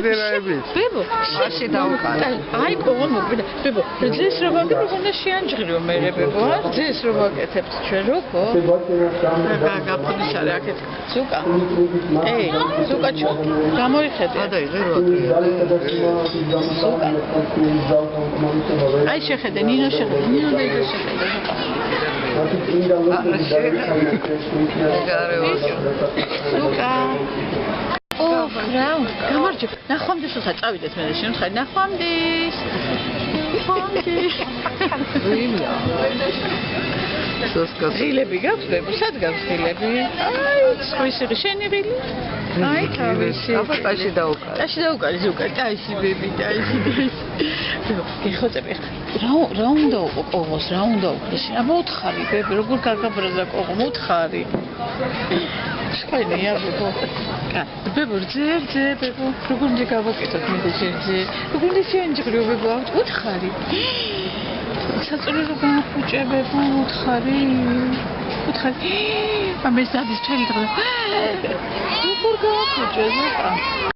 სიზერაებით. ბებო, მაშინ დავუკარე. აი პოვო მოკვდა. ბებო, ძეს რო ვაკეთებ, უნდა შეანჯღრიო მე ბებო, არ ძეს რო ვაკეთებთ ჩვენ როგორ? გაფუდის არა აქეთ. ზუკა. ეი, ზუკა ჩო. გამოიხედე. გადაიღერო. აი შეხედე, ნინო შეხედე, ნინო და იდო შეხედე. ზუკა. რა, გამარჯობა. ნახვამდის ხა წავიდეთ მე შენ ხარ ნახვამდის. ნახვამდის. რილია. სოსკას. ღილები გაქვს ბებო, სად გაქვს ღილები? აი, სხვისი შენი ღილი? აი, თავისი. აბა ტაში დაუკარე. ტაში დაუკარე ზუკა, ტაში ბები, ტაში. გეხოცები ხა. რა უნდა ყოღოს, რა უნდა უყრიში? აბა უთხარი ბები, როგორ გაგაბრაზა ყოღო, უთხარი. შკაინია ბებო. ბებო, ძე, ბებო, როგორ უნდა გავაკეთოთ მე ძე? როგორ უნდა შეანჯღრიო ბებო, უთხარი. საწოლო განახუჭე ბებო, უთხარი. ამას დადის ჩელი დღე. როგორ გავახუჭე ზუკა?